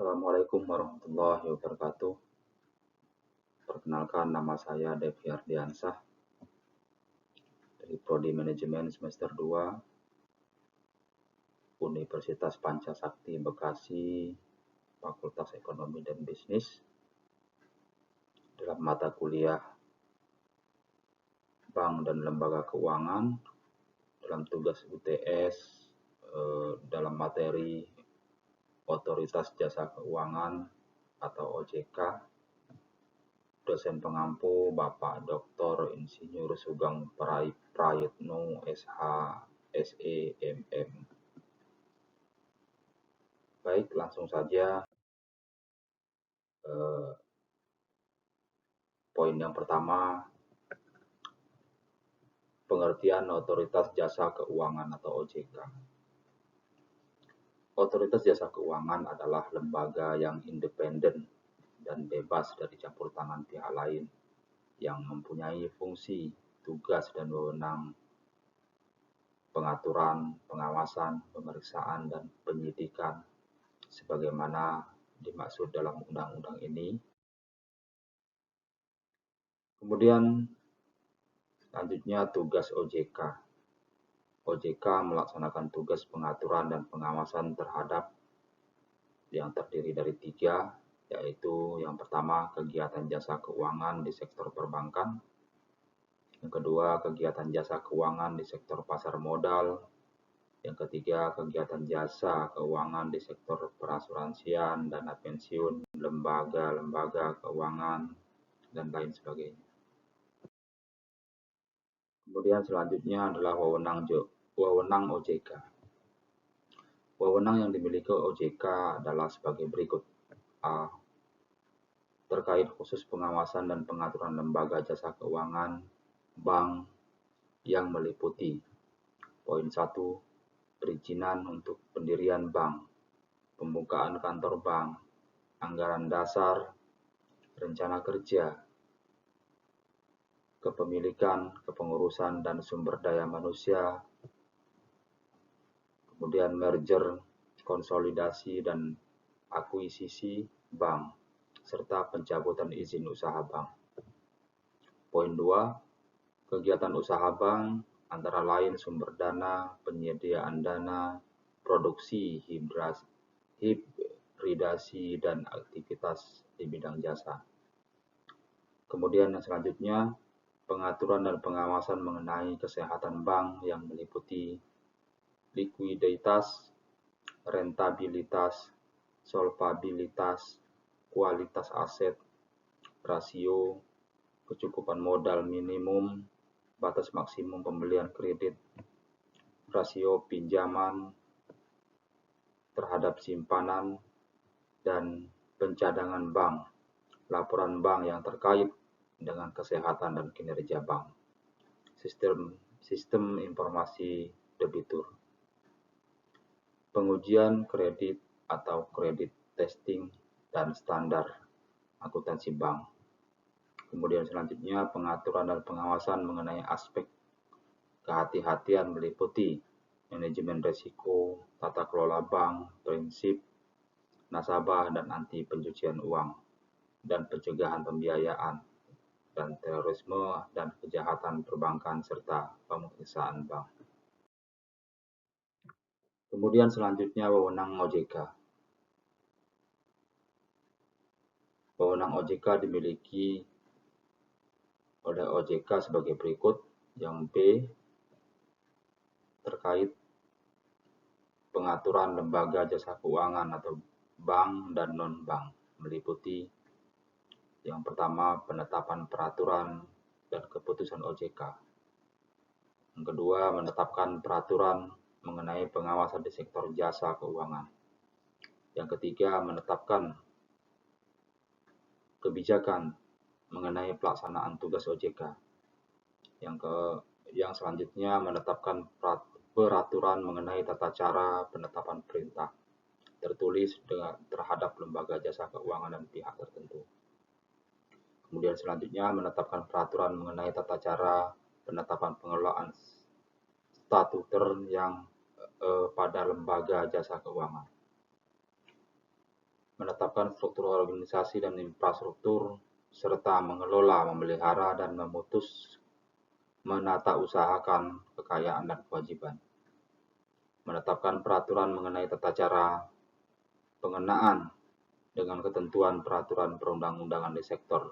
Assalamualaikum warahmatullahi wabarakatuh. Perkenalkan, nama saya Devi Ardiansah dari Prodi Manajemen semester 2 Universitas Pancasakti Bekasi, Fakultas Ekonomi dan Bisnis, dalam mata kuliah Bank dan Lembaga Keuangan, dalam tugas UTS dalam materi Otoritas Jasa Keuangan atau OJK. Dosen pengampu Bapak Dr. Insinyur Sugeng Prayitno SH SE MM. Baik, langsung saja. Poin yang pertama, pengertian Otoritas Jasa Keuangan atau OJK. Otoritas Jasa Keuangan adalah lembaga yang independen dan bebas dari campur tangan pihak lain yang mempunyai fungsi, tugas, dan wewenang pengaturan, pengawasan, pemeriksaan, dan penyidikan sebagaimana dimaksud dalam undang-undang ini. Kemudian selanjutnya tugas OJK. OJK melaksanakan tugas pengaturan dan pengawasan terhadap yang terdiri dari 3, yaitu yang pertama kegiatan jasa keuangan di sektor perbankan, yang kedua kegiatan jasa keuangan di sektor pasar modal, yang ketiga kegiatan jasa keuangan di sektor perasuransian, dana pensiun, lembaga keuangan, dan lain sebagainya. Kemudian selanjutnya adalah wewenang OJK. Wewenang yang dimiliki OJK adalah sebagai berikut. A. Terkait khusus pengawasan dan pengaturan lembaga jasa keuangan bank yang meliputi poin 1. Perizinan untuk pendirian bank, pembukaan kantor bank, anggaran dasar, rencana kerja, kepemilikan, kepengurusan, dan sumber daya manusia, kemudian merger, konsolidasi, dan akuisisi bank, serta pencabutan izin usaha bank. Poin 2. Kegiatan usaha bank antara lain sumber dana, penyediaan dana, produksi, hibridasi, dan aktivitas di bidang jasa. Kemudian yang selanjutnya, pengaturan dan pengawasan mengenai kesehatan bank yang meliputi likuiditas, rentabilitas, solvabilitas, kualitas aset, rasio, kecukupan modal minimum, batas maksimum pembelian kredit, rasio pinjaman terhadap simpanan, dan pencadangan bank, laporan bank yang terkait dengan kesehatan dan kinerja bank, sistem informasi debitur, pengujian kredit atau kredit testing, dan standar akuntansi bank. Kemudian selanjutnya pengaturan dan pengawasan mengenai aspek kehati-hatian meliputi manajemen risiko, tata kelola bank, prinsip nasabah dan anti pencucian uang, dan pencegahan pembiayaan dan terorisme dan kejahatan perbankan serta pemeriksaan bank. Kemudian selanjutnya wewenang OJK. Wewenang OJK dimiliki oleh OJK sebagai berikut. Yang B, terkait pengaturan lembaga jasa keuangan atau bank dan non-bank, meliputi yang pertama penetapan peraturan dan keputusan OJK. Yang kedua, menetapkan peraturan mengenai pengawasan di sektor jasa keuangan. Yang ketiga, menetapkan kebijakan mengenai pelaksanaan tugas OJK. Yang selanjutnya, menetapkan peraturan mengenai tata cara penetapan perintah tertulis terhadap lembaga jasa keuangan dan pihak tertentu. Kemudian selanjutnya, menetapkan peraturan mengenai tata cara penetapan pengelolaan statuter yang pada lembaga jasa keuangan. menetapkan struktur organisasi dan infrastruktur, serta mengelola, memelihara, dan menata usahakan kekayaan dan kewajiban. Menetapkan peraturan mengenai tata cara pengenaan dengan ketentuan peraturan perundang-undangan di sektor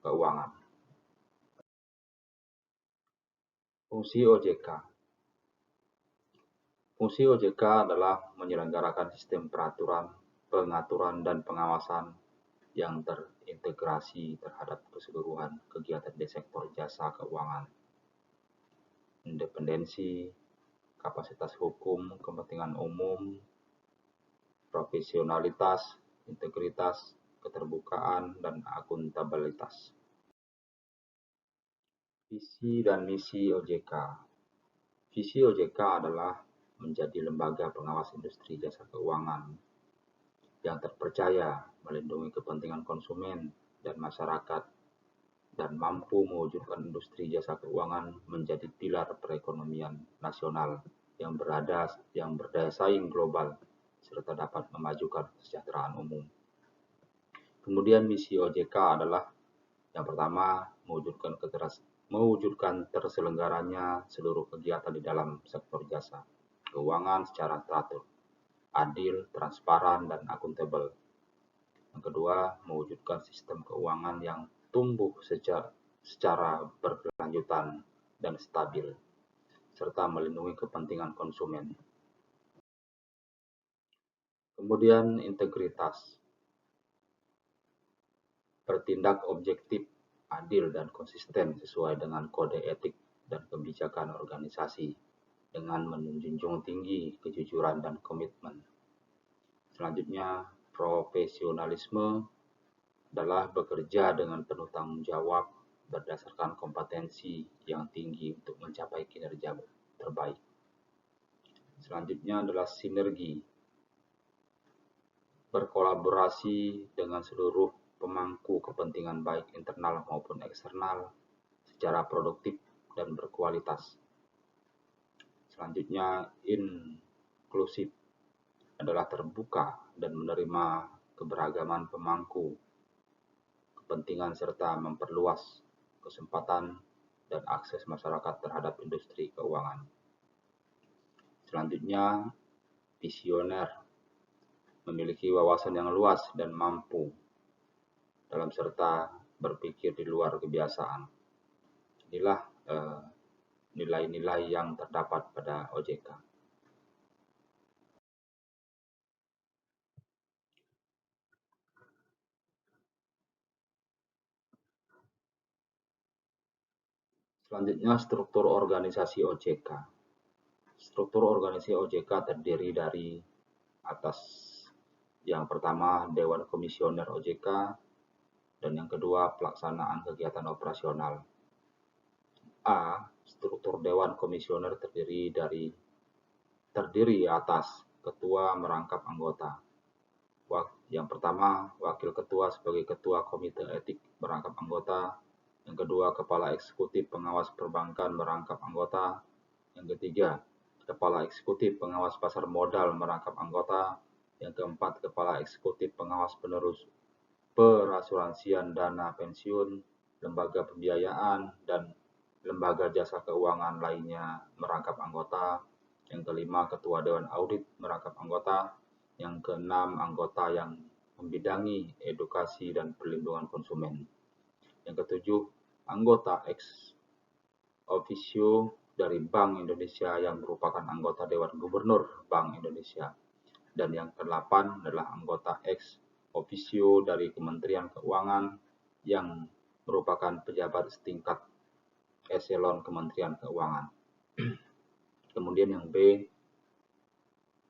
keuangan. Fungsi OJK. Fungsi OJK adalah menyelenggarakan sistem peraturan, pengaturan, dan pengawasan yang terintegrasi terhadap keseluruhan kegiatan di sektor jasa keuangan. Independensi, kapasitas hukum, kepentingan umum, profesionalitas, integritas, keterbukaan, dan akuntabilitas. Visi dan misi OJK. Visi OJK adalah menjadi lembaga pengawas industri jasa keuangan yang terpercaya, melindungi kepentingan konsumen dan masyarakat, dan mampu mewujudkan industri jasa keuangan menjadi pilar perekonomian nasional yang berdaya saing global serta dapat memajukan kesejahteraan umum. Kemudian misi OJK adalah yang pertama, mewujudkan terselenggaranya seluruh kegiatan di dalam sektor jasa keuangan secara teratur, adil, transparan, dan akuntabel. Yang kedua, mewujudkan sistem keuangan yang tumbuh secara berkelanjutan dan stabil, serta melindungi kepentingan konsumen. Kemudian integritas. Bertindak objektif, adil, dan konsisten sesuai dengan kode etik dan kebijakan organisasi dengan menjunjung tinggi kejujuran dan komitmen. Selanjutnya, profesionalisme adalah bekerja dengan penuh tanggung jawab berdasarkan kompetensi yang tinggi untuk mencapai kinerja terbaik. Selanjutnya adalah sinergi. Berkolaborasi dengan seluruh pemangku kepentingan baik internal maupun eksternal secara produktif dan berkualitas. Selanjutnya, inklusif adalah terbuka dan menerima keberagaman pemangku kepentingan serta memperluas kesempatan dan akses masyarakat terhadap industri keuangan. Selanjutnya, visioner, memiliki wawasan yang luas dan mampu dalam serta berpikir di luar kebiasaan. Inilah nilai-nilai yang terdapat pada OJK. Selanjutnya, struktur organisasi OJK. Struktur organisasi OJK terdiri dari atas yang pertama Dewan Komisioner OJK dan yang kedua pelaksanaan kegiatan operasional. A. Struktur Dewan Komisioner terdiri atas ketua merangkap anggota. Yang pertama, wakil ketua sebagai ketua komite etik merangkap anggota. Yang kedua, kepala eksekutif pengawas perbankan merangkap anggota. Yang ketiga, kepala eksekutif pengawas pasar modal merangkap anggota. Yang keempat, kepala eksekutif pengawas penerus perasuransian dana pensiun, lembaga pembiayaan, dan lembaga jasa keuangan lainnya merangkap anggota. Yang kelima, ketua dewan audit merangkap anggota. Yang keenam, anggota yang membidangi edukasi dan perlindungan konsumen. Yang ketujuh, anggota ex officio dari Bank Indonesia yang merupakan anggota Dewan Gubernur Bank Indonesia. Dan yang kedelapan adalah anggota ex officio dari Kementerian Keuangan yang merupakan pejabat setingkat eselon Kementerian Keuangan. Kemudian yang B,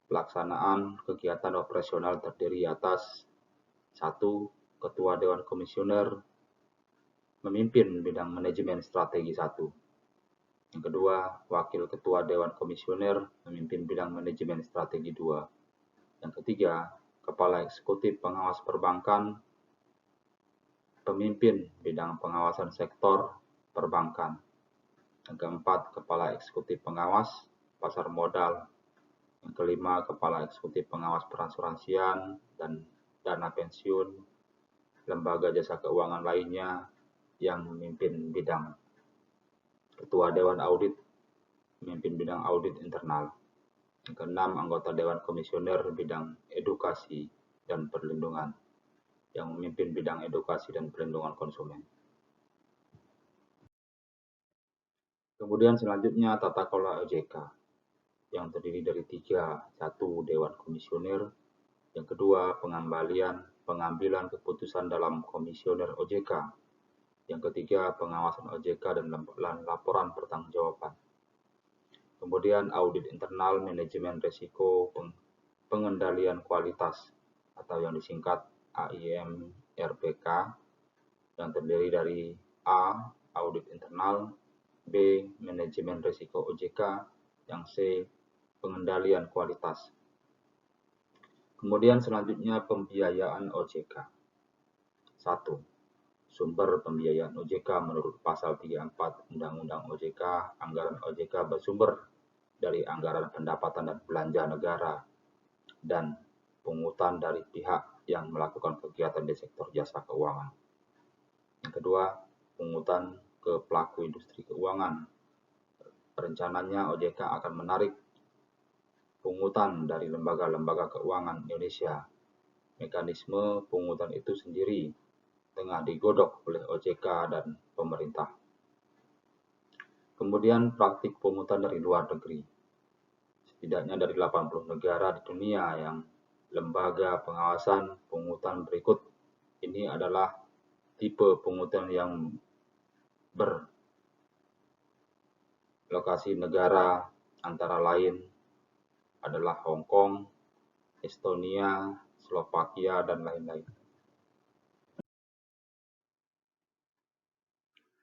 pelaksanaan kegiatan operasional terdiri atas 1. Ketua Dewan Komisioner memimpin bidang manajemen strategi 1. Yang kedua, Wakil Ketua Dewan Komisioner memimpin bidang manajemen strategi 2. Yang ketiga, Kepala Eksekutif Pengawas Perbankan pemimpin bidang pengawasan sektor perbankan. Yang keempat, Kepala Eksekutif Pengawas Pasar Modal. Yang kelima, Kepala Eksekutif Pengawas Perasuransian. Dan dana pensiun, lembaga jasa keuangan lainnya yang memimpin bidang. Ketua Dewan Audit memimpin bidang audit internal. Yang keenam, anggota Dewan Komisioner bidang edukasi dan perlindungan yang memimpin bidang edukasi dan perlindungan konsumen. Kemudian selanjutnya tata kelola OJK yang terdiri dari tiga. Satu, Dewan Komisioner. Yang kedua, pengambilan keputusan dalam komisioner OJK. Yang ketiga, pengawasan OJK dan laporan pertanggungjawaban. Kemudian audit internal, manajemen risiko, pengendalian kualitas atau yang disingkat AIMRPK yang terdiri dari A, audit internal, B, manajemen risiko OJK, yang C, pengendalian kualitas. Kemudian selanjutnya pembiayaan OJK. 1. Sumber pembiayaan OJK menurut pasal 34 Undang-Undang OJK, anggaran OJK bersumber dari anggaran pendapatan dan belanja negara dan pungutan dari pihak yang melakukan kegiatan di sektor jasa keuangan. Yang kedua, pungutan ke pelaku industri keuangan. Rencananya OJK akan menarik pungutan dari lembaga-lembaga keuangan Indonesia. Mekanisme pungutan itu sendiri tengah digodok oleh OJK dan pemerintah. Kemudian praktik pungutan dari luar negeri. Setidaknya dari 80 negara di dunia yang lembaga pengawasan pungutan berikut ini adalah tipe pungutan yang berlokasi negara antara lain adalah Hong Kong, Estonia, Slovakia, dan lain-lain.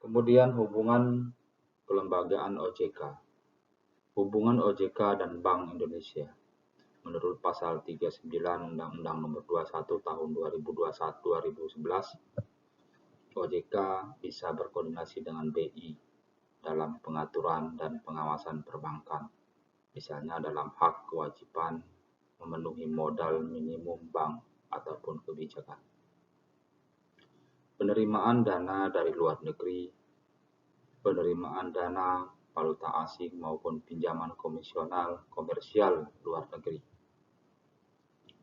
Kemudian hubungan kelembagaan OJK. Hubungan OJK dan Bank Indonesia. Menurut pasal 39 Undang-Undang Nomor 21 Tahun 2021-2011, OJK bisa berkoordinasi dengan BI dalam pengaturan dan pengawasan perbankan, misalnya dalam hak kewajiban memenuhi modal minimum bank ataupun kebijakan. Penerimaan dana dari luar negeri, penerimaan dana valuta asing maupun pinjaman komersial luar negeri.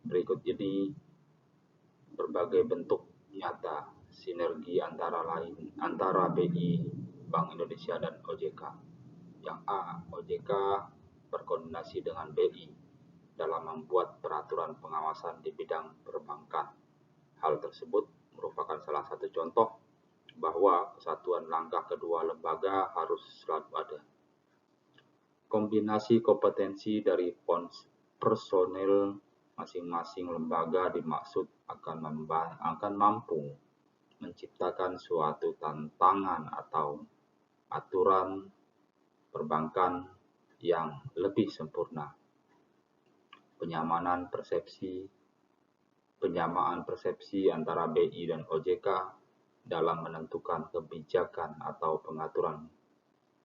Berikut ini berbagai bentuk nyata sinergi antara BI, Bank Indonesia, dan OJK. Yang A, OJK berkoordinasi dengan BI dalam membuat peraturan pengawasan di bidang perbankan. Hal tersebut merupakan salah satu contoh bahwa kesatuan langkah kedua lembaga harus selalu ada. Kombinasi kompetensi dari personel masing-masing lembaga dimaksud akan mampu menciptakan suatu tantangan atau aturan perbankan yang lebih sempurna. Penyamaan persepsi antara BI dan OJK dalam menentukan kebijakan atau pengaturan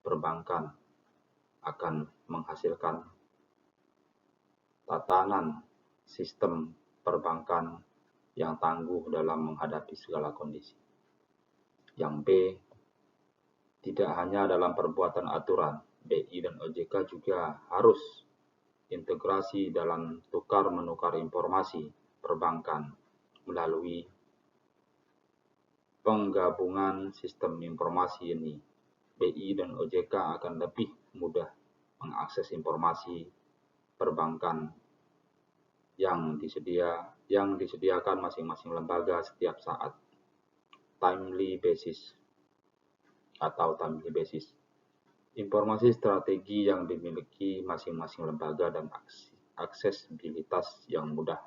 perbankan akan menghasilkan tatanan sistem perbankan yang tangguh dalam menghadapi segala kondisi. Yang B, tidak hanya dalam perbuatan aturan, BI dan OJK juga harus integrasi dalam tukar-menukar informasi perbankan melalui penggabungan sistem informasi ini. BI dan OJK akan lebih mudah mengakses informasi perbankan yang disediakan masing-masing lembaga setiap saat. Timely basis. Informasi strategi yang dimiliki masing-masing lembaga dan aksesibilitas yang mudah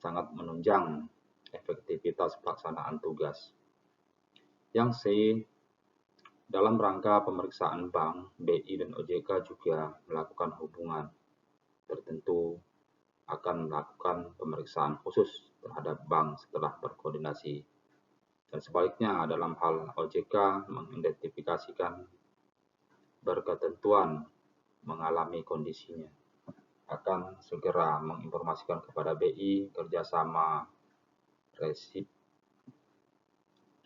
sangat menunjang efektivitas pelaksanaan tugas. Yang C, dalam rangka pemeriksaan bank, BI dan OJK juga melakukan hubungan tertentu akan melakukan pemeriksaan khusus terhadap bank setelah berkoordinasi. Dan sebaliknya, dalam hal OJK mengidentifikasikan berketentuan mengalami kondisinya, akan segera menginformasikan kepada BI kerjasama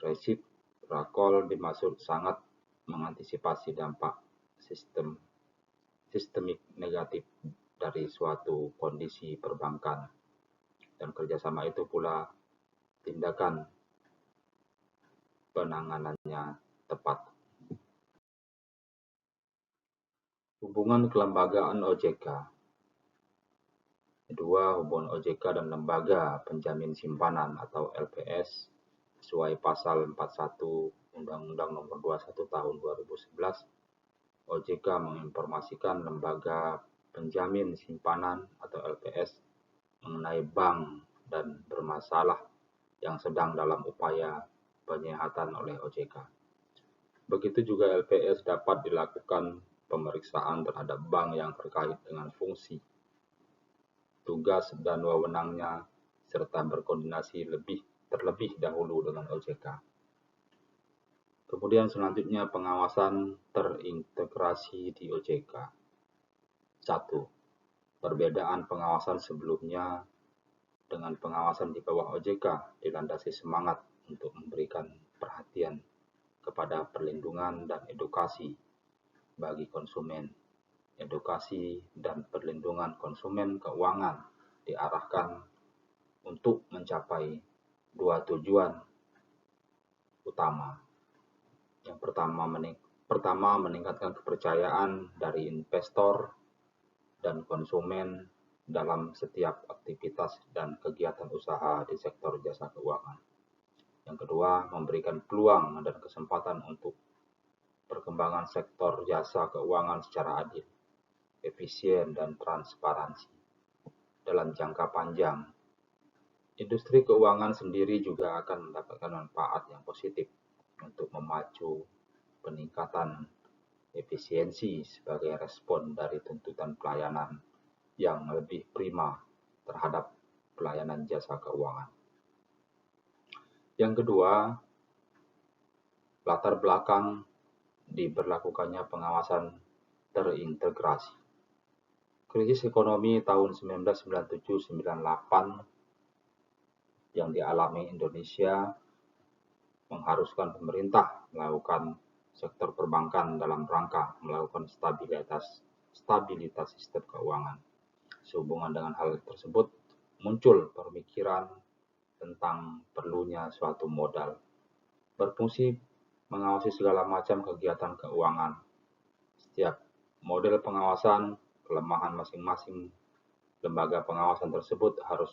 resiprokal dimaksud sangat mengantisipasi dampak sistemik negatif dari suatu kondisi perbankan, dan kerjasama itu pula tindakan penanganannya tepat. Hubungan kelembagaan OJK. Kedua, hubungan OJK dan lembaga penjamin simpanan atau LPS sesuai pasal 41 Undang-Undang Nomor 21 Tahun 2011. OJK menginformasikan lembaga penjamin simpanan atau LPS mengenai bank dan bermasalah yang sedang dalam upaya penyehatan oleh OJK. Begitu juga LPS dapat dilakukan pemeriksaan terhadap bank yang terkait dengan fungsi, tugas dan wewenangnya, serta berkoordinasi terlebih dahulu dengan OJK. Kemudian selanjutnya pengawasan terintegrasi di OJK. 1. Perbedaan pengawasan sebelumnya dengan pengawasan di bawah OJK dilandasi semangat untuk memberikan perhatian kepada perlindungan dan edukasi bagi konsumen. Edukasi dan perlindungan konsumen keuangan diarahkan untuk mencapai dua tujuan utama. Yang pertama, meningkatkan kepercayaan dari investor dan konsumen dalam setiap aktivitas dan kegiatan usaha di sektor jasa keuangan. Yang kedua, memberikan peluang dan kesempatan untuk perkembangan sektor jasa keuangan secara adil, efisien, dan transparansi. Dalam jangka panjang, industri keuangan sendiri juga akan mendapatkan manfaat yang positif untuk memacu peningkatan efisiensi sebagai respon dari tuntutan pelayanan yang lebih prima terhadap pelayanan jasa keuangan. Yang kedua, latar belakang diberlakukannya pengawasan terintegrasi. Krisis ekonomi tahun 1997-98 yang dialami Indonesia mengharuskan pemerintah melakukan sektor perbankan dalam rangka melakukan stabilitas sistem keuangan. Sehubungan dengan hal tersebut, muncul pemikiran tentang perlunya suatu modal berfungsi mengawasi segala macam kegiatan keuangan. Setiap model pengawasan, kelemahan masing-masing lembaga pengawasan tersebut harus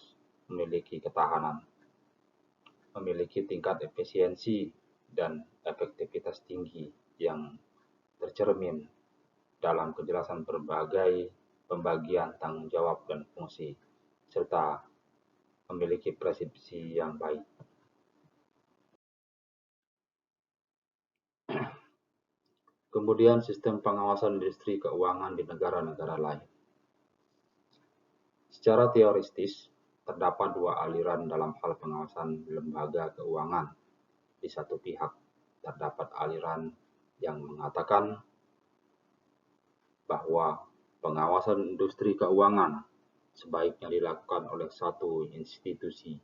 memiliki ketahanan, memiliki tingkat efisiensi dan efektivitas tinggi yang tercermin dalam kejelasan berbagai pembagian tanggung jawab dan fungsi, serta memiliki persepsi yang baik. Kemudian sistem pengawasan industri keuangan di negara-negara lain. Secara teoritis, terdapat dua aliran dalam hal pengawasan lembaga keuangan. Di satu pihak, terdapat aliran yang mengatakan bahwa pengawasan industri keuangan sebaiknya dilakukan oleh satu institusi.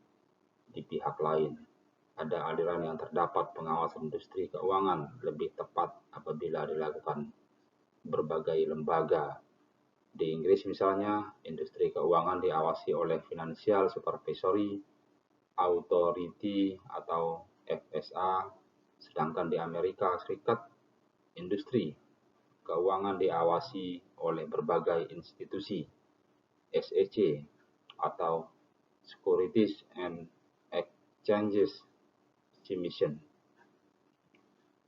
Di pihak lain, ada aliran yang terdapat pengawasan industri keuangan lebih tepat apabila dilakukan berbagai lembaga. Di Inggris misalnya, industri keuangan diawasi oleh Financial Supervisory Authority atau FSA, sedangkan di Amerika Serikat, industri keuangan diawasi oleh berbagai institusi, SEC atau Securities and Exchanges Commission.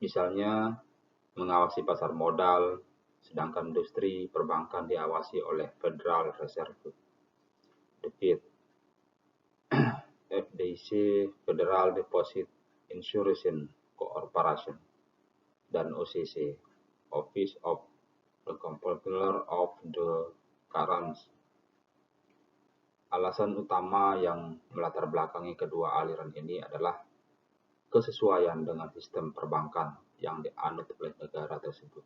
Misalnya, mengawasi pasar modal, sedangkan industri perbankan diawasi oleh Federal Reserve, The Fed, FDIC, Federal Deposit Insurance Corporation, dan OCC, Office of the Comptroller of the Currency. Alasan utama yang melatar belakangi kedua aliran ini adalah kesesuaian dengan sistem perbankan yang dianut oleh negara tersebut.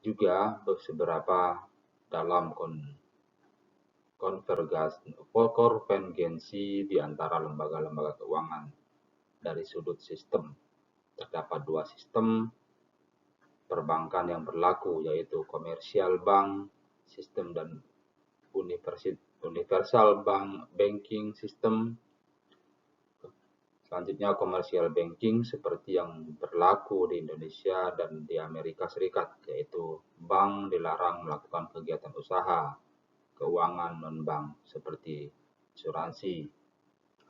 Juga beberapa dalam konvergensi di antara lembaga-lembaga keuangan. Dari sudut sistem, terdapat dua sistem perbankan yang berlaku, yaitu komersial bank sistem dan universal banking system. Selanjutnya komersial banking seperti yang berlaku di Indonesia dan di Amerika Serikat, yaitu bank dilarang melakukan kegiatan usaha keuangan non-bank seperti asuransi.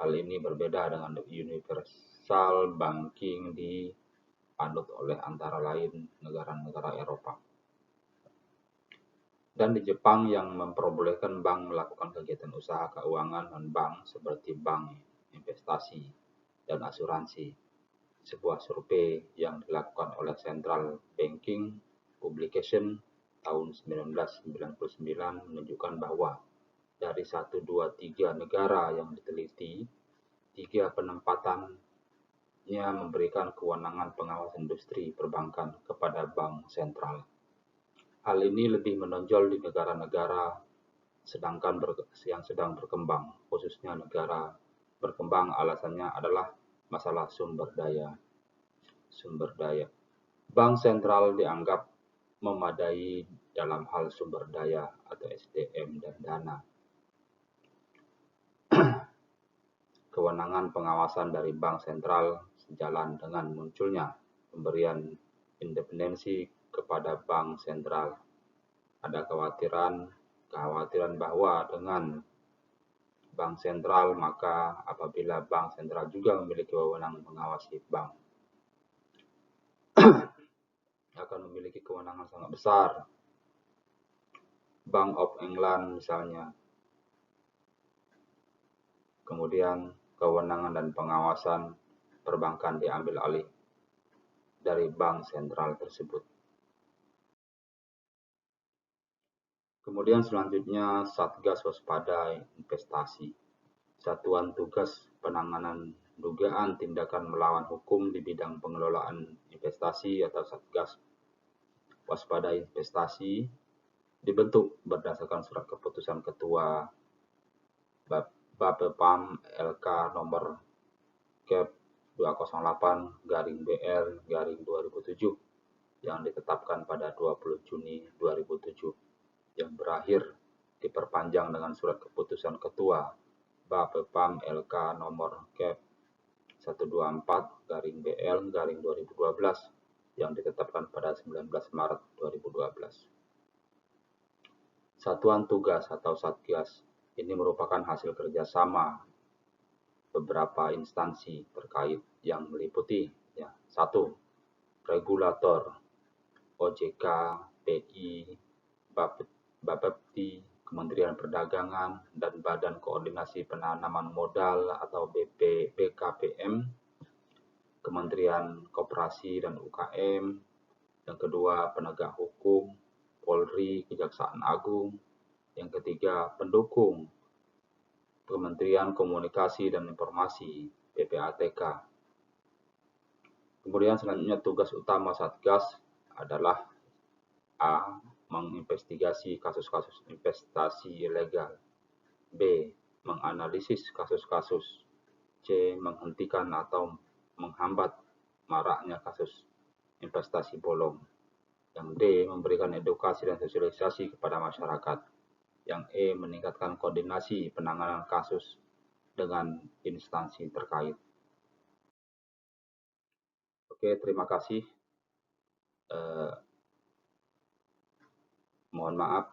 Hal ini berbeda dengan universal banking dianut oleh antara lain negara-negara Eropa. Dan di Jepang yang memperbolehkan bank melakukan kegiatan usaha keuangan non-bank seperti bank, investasi, dan asuransi. Sebuah survei yang dilakukan oleh Central Banking Publication tahun 1999 menunjukkan bahwa dari 1, 2, 3 negara yang diteliti, 3 penempatannya memberikan kewenangan pengawas industri perbankan kepada bank sentral. Hal ini lebih menonjol di negara-negara yang sedang berkembang, khususnya negara berkembang. Alasannya adalah masalah sumber daya. Bank sentral dianggap memadai dalam hal sumber daya atau SDM dan dana. Kewenangan pengawasan dari bank sentral sejalan dengan munculnya pemberian independensi kepada bank sentral. Ada kekhawatiran bahwa dengan bank sentral, maka apabila bank sentral juga memiliki wewenang mengawasi bank, akan memiliki kewenangan sangat besar. Bank of England misalnya. Kemudian kewenangan dan pengawasan perbankan diambil alih dari bank sentral tersebut. Kemudian selanjutnya Satgas Waspada Investasi. Satuan Tugas Penanganan Dugaan Tindakan Melawan Hukum di bidang pengelolaan investasi atau Satgas Waspada Investasi dibentuk berdasarkan surat keputusan Ketua Bapepam LK nomor Cap 208/BL/2007 yang ditetapkan pada 20 Juni 2007 yang berakhir diperpanjang dengan surat keputusan Ketua Bapepam LK nomor Cap 124/BL/2012 yang ditetapkan pada 19 Maret 2012. Satuan tugas atau Satgas ini merupakan hasil kerjasama beberapa instansi terkait yang meliputi 1. Regulator, OJK, BI, Bapepti, Kementerian Perdagangan, dan Badan Koordinasi Penanaman Modal atau BKPM, Kementerian Koperasi dan UKM. Yang kedua, penegak hukum, Polri, Kejaksaan Agung. Yang ketiga, pendukung, Kementerian Komunikasi dan Informasi, PPATK. Kemudian selanjutnya tugas utama Satgas adalah A. Menginvestigasi kasus-kasus investasi ilegal. B. Menganalisis kasus-kasus. C. Menghentikan atau menghambat maraknya kasus investasi bolong. Yang D. Memberikan edukasi dan sosialisasi kepada masyarakat. Yang E. Meningkatkan koordinasi penanganan kasus dengan instansi terkait. Oke, terima kasih. Mohon maaf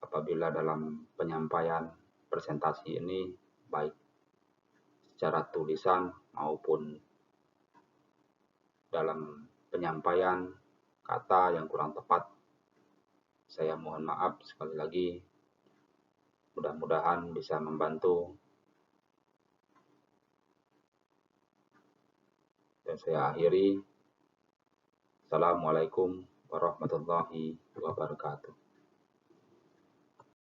apabila dalam penyampaian presentasi ini baik secara tulisan maupun dalam penyampaian kata yang kurang tepat. Saya mohon maaf sekali lagi. Mudah-mudahan bisa membantu. Dan saya akhiri. Assalamualaikum warahmatullahi wabarakatuh.